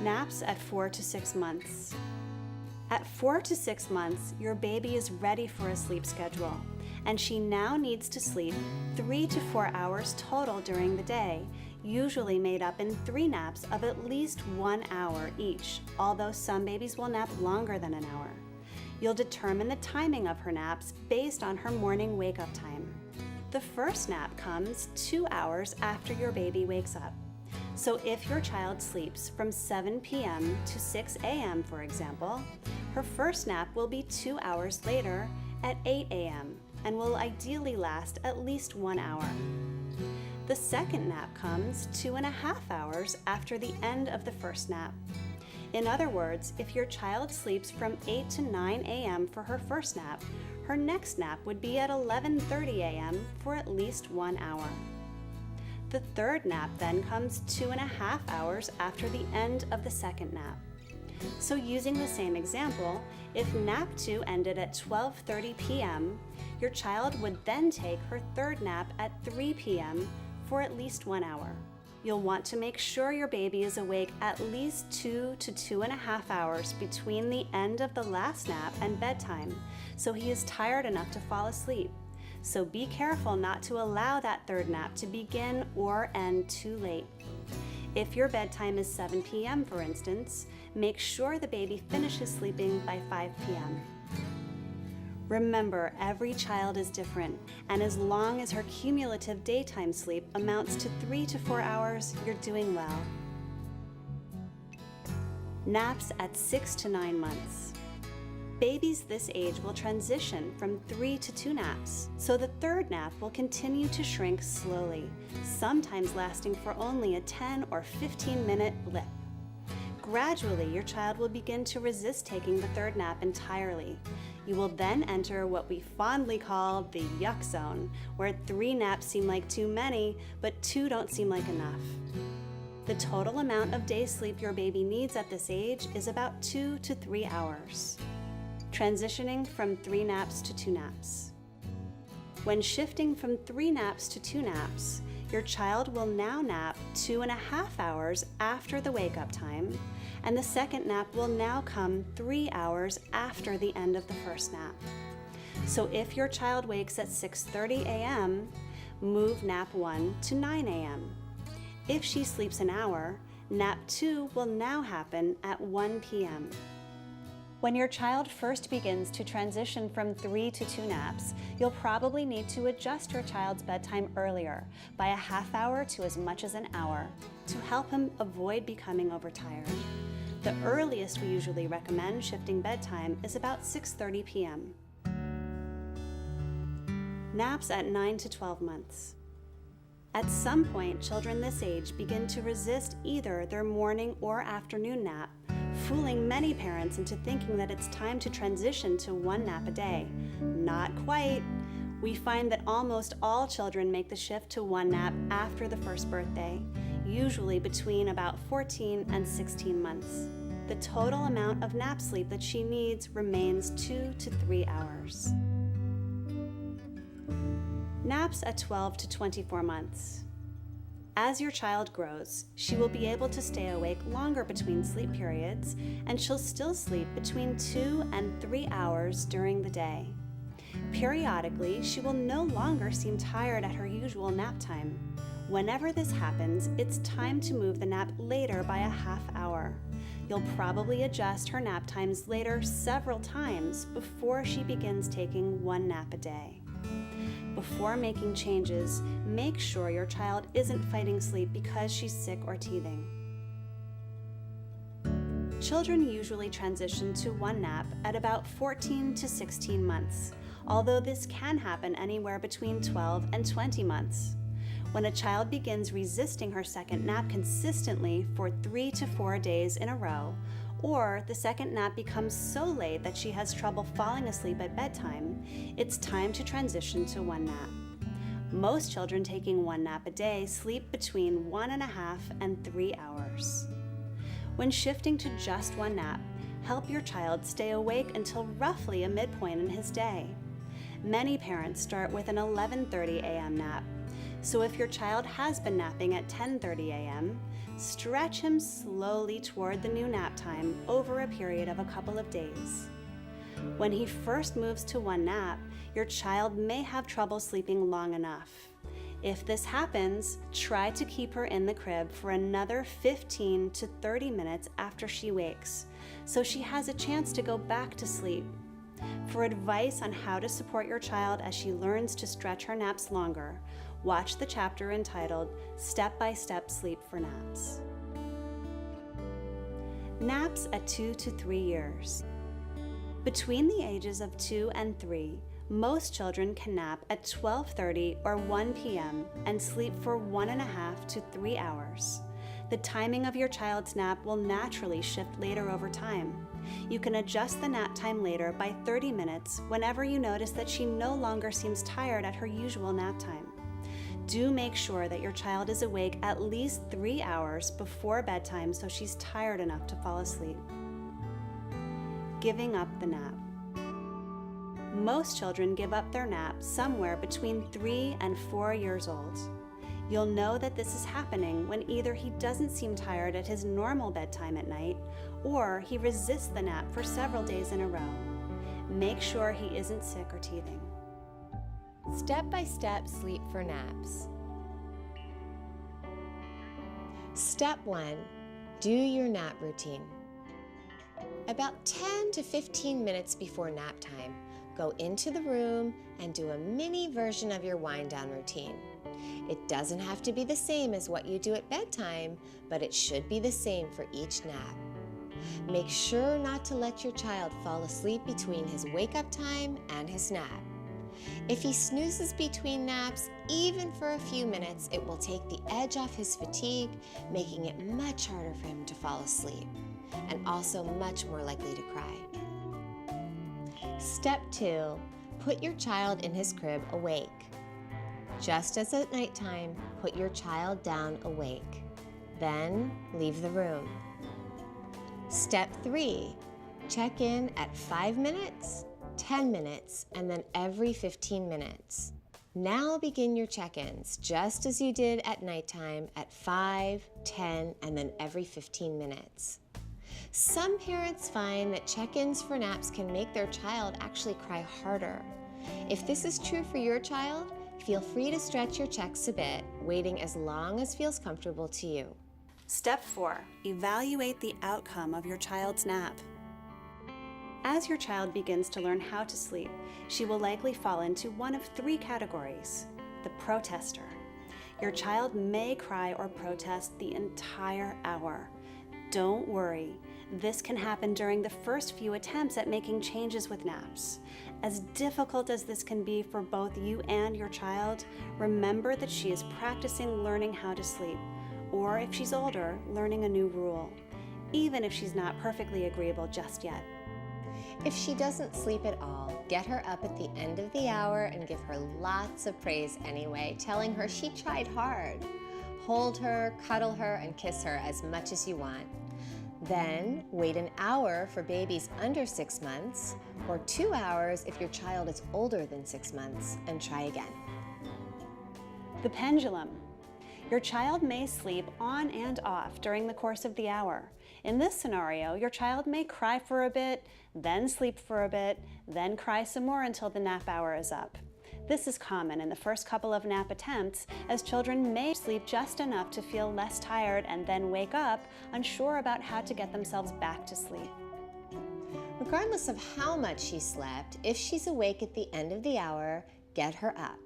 Naps at 4 to 6 months. At 4 to 6 months, your baby is ready for a sleep schedule, and she now needs to sleep 3 to 4 hours total during the day, usually made up in 3 naps of at least 1 hour each, although some babies will nap longer than an hour. You'll determine the timing of her naps based on her morning wake-up time. The first nap comes 2 hours after your baby wakes up. So if your child sleeps from 7 p.m. to 6 a.m., for example, her first nap will be 2 hours later at 8 a.m. and will ideally last at least 1 hour. The second nap comes 2.5 hours after the end of the first nap. In other words, if your child sleeps from 8 to 9 a.m. for her first nap, her next nap would be at 11:30 a.m. for at least 1 hour. The third nap then comes 2.5 hours after the end of the second nap. So using the same example, if nap 2 ended at 12:30 p.m., your child would then take her third nap at 3 p.m. for at least 1 hour. You'll want to make sure your baby is awake at least 2 to 2.5 hours between the end of the last nap and bedtime, so he is tired enough to fall asleep. So be careful not to allow that third nap to begin or end too late. If your bedtime is 7 p.m., for instance, make sure the baby finishes sleeping by 5 p.m. Remember, every child is different, and as long as her cumulative daytime sleep amounts to 3 to 4 hours, you're doing well. Naps at 6 to 9 months. Babies this age will transition from 3 to 2 naps, so the third nap will continue to shrink slowly, sometimes lasting for only a 10 or 15-minute blip. Gradually, your child will begin to resist taking the third nap entirely. You will then enter what we fondly call the yuck zone, where 3 naps seem like too many, but 2 don't seem like enough. The total amount of day sleep your baby needs at this age is about 2 to 3 hours. Transitioning from 3 naps to 2 naps. When shifting from 3 naps to 2 naps, your child will now nap 2.5 hours after the wake-up time, and the second nap will now come 3 hours after the end of the first nap. So if your child wakes at 6:30 a.m., move nap 1 to 9 a.m. If she sleeps an hour, nap 2 will now happen at 1 p.m. When your child first begins to transition from 3 to 2 naps, you'll probably need to adjust your child's bedtime earlier by a half hour to as much as an hour to help him avoid becoming overtired. The earliest we usually recommend shifting bedtime is about 6:30 p.m. Naps at 9 to 12 months. At some point, children this age begin to resist either their morning or afternoon nap, fooling many parents into thinking that it's time to transition to 1 nap a day. Not quite. We find that almost all children make the shift to 1 nap after the first birthday, usually between about 14 and 16 months. The total amount of nap sleep that she needs remains 2 to 3 hours. Naps at 12 to 24 months. As your child grows, she will be able to stay awake longer between sleep periods, and she'll still sleep between 2 and 3 hours during the day. Periodically, she will no longer seem tired at her usual nap time. Whenever this happens, it's time to move the nap later by a half hour. You'll probably adjust her nap times later several times before she begins taking 1 nap a day. Before making changes, make sure your child isn't fighting sleep because she's sick or teething. Children usually transition to 1 nap at about 14 to 16 months, although this can happen anywhere between 12 and 20 months. When a child begins resisting her second nap consistently for 3 to 4 days in a row, or the second nap becomes so late that she has trouble falling asleep at bedtime, it's time to transition to 1 nap. Most children taking 1 nap a day sleep between 1.5 and 3 hours. When shifting to just 1 nap, help your child stay awake until roughly a midpoint in his day. Many parents start with an 11:30 a.m. nap, so if your child has been napping at 10:30 a.m., Stretch him slowly toward the new nap time over a period of a couple of days. When he first moves to one nap, your child may have trouble sleeping long enough. If this happens, try to keep her in the crib for another 15 to 30 minutes after she wakes, so she has a chance to go back to sleep. For advice on how to support your child as she learns to stretch her naps longer, watch the chapter entitled Step-by-Step Sleep for Naps. Naps at 2 to 3 years. Between the ages of 2 and 3, most children can nap at 12:30 or 1 p.m. and sleep for 1.5 to 3 hours. The timing of your child's nap will naturally shift later over time. You can adjust the nap time later by 30 minutes whenever you notice that she no longer seems tired at her usual nap time. Do make sure that your child is awake at least 3 hours before bedtime so she's tired enough to fall asleep. Giving up the nap. Most children give up their nap somewhere between 3 and 4 years old. You'll know that this is happening when either he doesn't seem tired at his normal bedtime at night, or he resists the nap for several days in a row. Make sure he isn't sick or teething. Step-by-step sleep for naps. Step 1. Do your nap routine. About 10 to 15 minutes before nap time, go into the room and do a mini version of your wind-down routine. It doesn't have to be the same as what you do at bedtime, but it should be the same for each nap. Make sure not to let your child fall asleep between his wake-up time and his nap. If he snoozes between naps, even for a few minutes, it will take the edge off his fatigue, making it much harder for him to fall asleep, and also much more likely to cry. Step 2. Put your child in his crib awake. Just as at nighttime, put your child down awake. Then leave the room. Step 3. Check in at 5 minutes, 10 minutes, and then every 15 minutes. Now begin your check-ins, just as you did at nighttime at 5, 10, and then every 15 minutes. Some parents find that check-ins for naps can make their child actually cry harder. If this is true for your child, feel free to stretch your checks a bit, waiting as long as feels comfortable to you. Step 4. Evaluate the outcome of your child's nap. As your child begins to learn how to sleep, she will likely fall into one of 3 categories. The protester. Your child may cry or protest the entire hour. Don't worry. This can happen during the first few attempts at making changes with naps. As difficult as this can be for both you and your child, remember that she is practicing learning how to sleep, or if she's older, learning a new rule, even if she's not perfectly agreeable just yet. If she doesn't sleep at all, get her up at the end of the hour and give her lots of praise anyway, telling her she tried hard. Hold her, cuddle her, and kiss her as much as you want. Then wait an hour for babies under 6 months, or 2 hours if your child is older than 6 months, and try again. The pendulum. Your child may sleep on and off during the course of the hour. In this scenario, your child may cry for a bit, then sleep for a bit, then cry some more until the nap hour is up. This is common in the first couple of nap attempts, as children may sleep just enough to feel less tired and then wake up, unsure about how to get themselves back to sleep. Regardless of how much she slept, if she's awake at the end of the hour, get her up.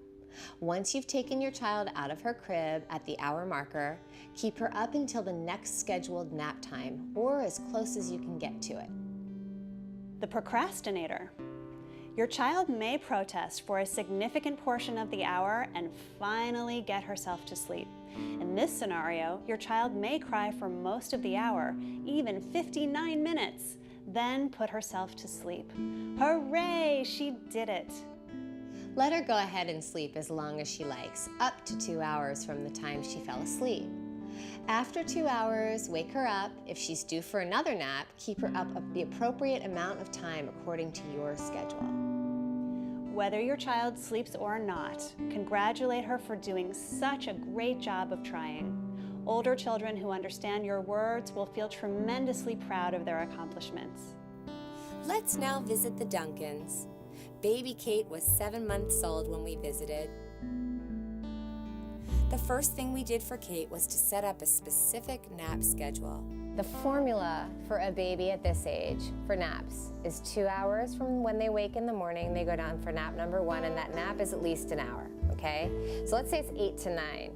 Once you've taken your child out of her crib at the hour marker, keep her up until the next scheduled nap time, or as close as you can get to it. The procrastinator. Your child may protest for a significant portion of the hour and finally get herself to sleep. In this scenario, your child may cry for most of the hour, even 59 minutes, then put herself to sleep. Hooray, she did it! Let her go ahead and sleep as long as she likes, up to 2 hours from the time she fell asleep. After 2 hours, wake her up. If she's due for another nap, keep her up the appropriate amount of time according to your schedule. Whether your child sleeps or not, congratulate her for doing such a great job of trying. Older children who understand your words will feel tremendously proud of their accomplishments. Let's now visit the Duncans. Baby Kate was 7 months old when we visited. The first thing we did for Kate was to set up a specific nap schedule. The formula for a baby at this age for naps is 2 hours from when they wake in the morning, they go down for nap number 1, and that nap is at least an hour, okay? So let's say it's 8 to 9.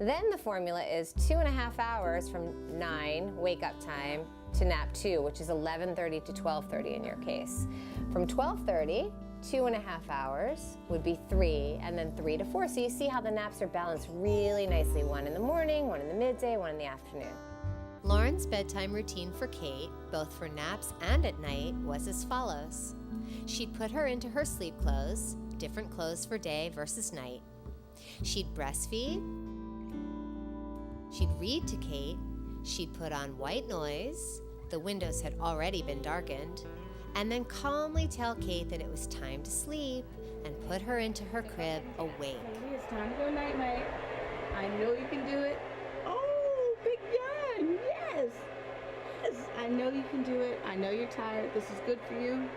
Then the formula is 2.5 hours from 9, wake up time, to nap 2, which is 11:30 to 12:30 in your case. From 12:30, 2.5 hours would be 3, and then 3 to 4. So you see how the naps are balanced really nicely. 1 in the morning, 1 in the midday, 1 in the afternoon. Lauren's bedtime routine for Kate, both for naps and at night, was as follows. She'd put her into her sleep clothes, different clothes for day versus night. She'd breastfeed. She'd read to Kate. She'd put on white noise. The windows had already been darkened. And then calmly tell Kate that it was time to sleep and put her into her crib awake. Baby, it's time to go night-night. I know you can do it. Oh, Big Gun, yes. Yes, I know you can do it. I know you're tired. This is good for you.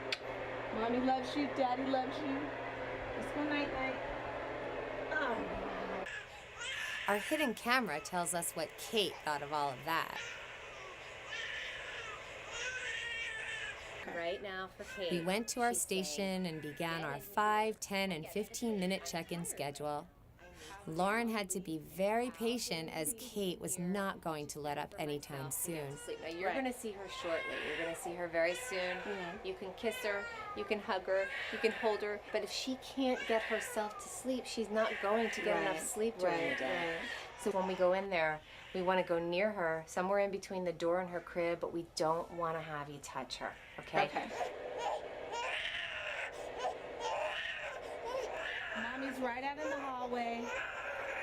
Mommy loves you. Daddy loves you. Let's go night-night. Oh. Our hidden camera tells us what Kate thought of all of that. Right now for Kate. We went to our she's station and began our 5, 10, and 15-minute check-in schedule. Lauren had to be very patient as Kate was not going to let up anytime soon. Sleep. Now you're going to see her shortly. You're going to see her very soon. You can kiss her, you can hug her, you can hold her. But if she can't get herself to sleep, she's not going to get enough sleep during the day. So when we go in there, we want to go near her, somewhere in between the door and her crib, but we don't want to have you touch her, okay? Mommy's right out in the hallway.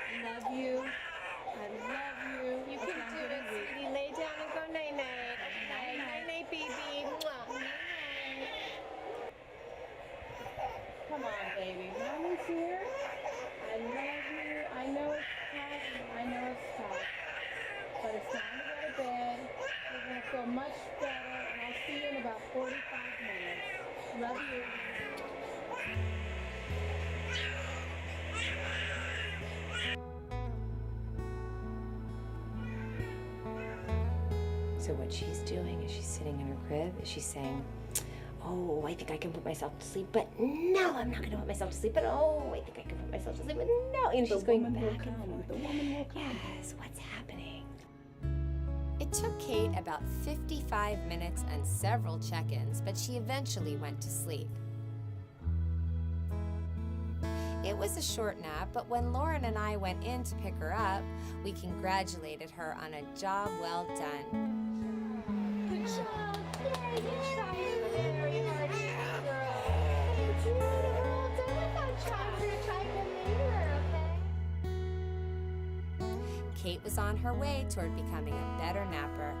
I love you. I love you. You can do it, sweetie. Lay down and go night-night. Okay, night-night, baby. Mwah. Come on, baby. Mommy's here. I love you. I know it's tough. I know it's tough. But it's time to go to bed. You're going to feel much better. And I'll see you in about 45 minutes. Love you. So what she's doing is she's sitting in her crib, is she's saying, oh, I think I can put myself to sleep, but no, I'm not going to put myself to sleep, but oh, I think I can put myself to sleep, but no. And she's going back and forth. The woman will come. Yes, what's happening? It took Kate about 55 minutes and several check-ins, but she eventually went to sleep. It was a short nap, but when Lauren and I went in to pick her up, we congratulated her on a job well done. Good job. Yay, you tried very hard, girl. It's beautiful. Don't let that try to later, okay? Kate was on her way toward becoming a better napper.